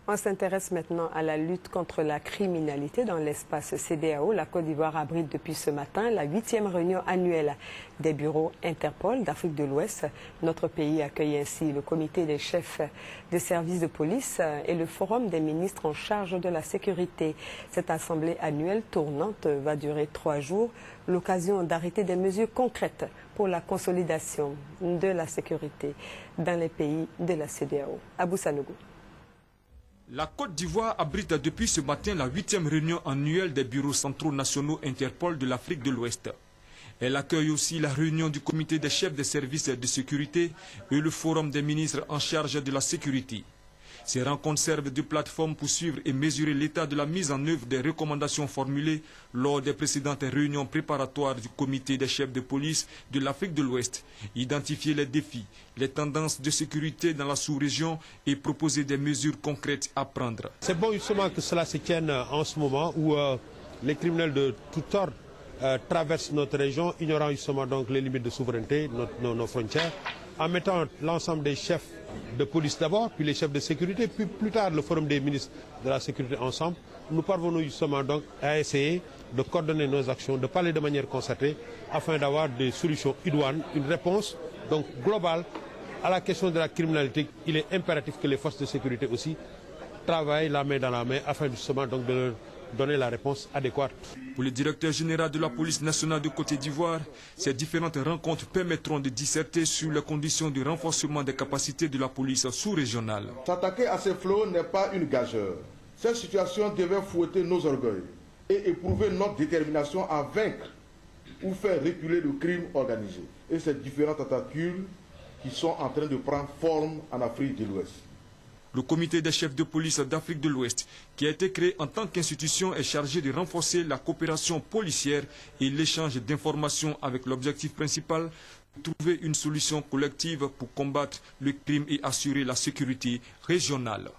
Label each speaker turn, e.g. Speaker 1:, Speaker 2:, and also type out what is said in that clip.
Speaker 1: On s'intéresse maintenant à la lutte contre la criminalité dans l'espace CEDEAO. La Côte d'Ivoire abrite depuis ce matin la 8e réunion annuelle des bureaux Interpol d'Afrique de l'Ouest. Notre pays accueille ainsi le comité des chefs des services de police et le forum des ministres en charge de la sécurité. Cette assemblée annuelle tournante va durer 3 jours, l'occasion d'arrêter des mesures concrètes pour la consolidation de la sécurité dans les pays de la CEDEAO. Abou Sanogo.
Speaker 2: La Côte d'Ivoire abrite depuis ce matin la 8e réunion annuelle des bureaux centraux nationaux Interpol de l'Afrique de l'Ouest. Elle accueille aussi la réunion du comité des chefs des services de sécurité et le forum des ministres en charge de la sécurité. Ces rencontres servent de plateforme pour suivre et mesurer l'état de la mise en œuvre des recommandations formulées lors des précédentes réunions préparatoires du comité des chefs de police de l'Afrique de l'Ouest, identifier les défis, les tendances de sécurité dans la sous-région et proposer des mesures concrètes à prendre.
Speaker 3: C'est bon justement que cela se tienne en ce moment où les criminels de tout ordre traversent notre région, ignorant justement donc les limites de souveraineté, nos frontières, en mettant l'ensemble des chefs de police d'abord, puis les chefs de sécurité, puis plus tard le forum des ministres de la sécurité ensemble. Nous parvenons justement donc à essayer de coordonner nos actions, de parler de manière concertée, afin d'avoir des solutions idoines, une réponse donc globale à la question de la criminalité. Il est impératif que les forces de sécurité aussi travaillent la main dans la main, afin justement donc de leur donner la réponse adéquate.
Speaker 2: Pour le directeur général de la police nationale de Côte d'Ivoire, ces différentes rencontres permettront de disserter sur les conditions de renforcement des capacités de la police sous-régionale.
Speaker 4: S'attaquer à ces fléaux n'est pas une gageure. Cette situation devait fouetter nos orgueils et éprouver notre détermination à vaincre ou faire reculer le crime organisé et ces différentes tentatives qui sont en train de prendre forme en Afrique de l'Ouest.
Speaker 2: Le comité des chefs de police d'Afrique de l'Ouest, qui a été créé en tant qu'institution, est chargé de renforcer la coopération policière et l'échange d'informations avec l'objectif principal de trouver une solution collective pour combattre le crime et assurer la sécurité régionale.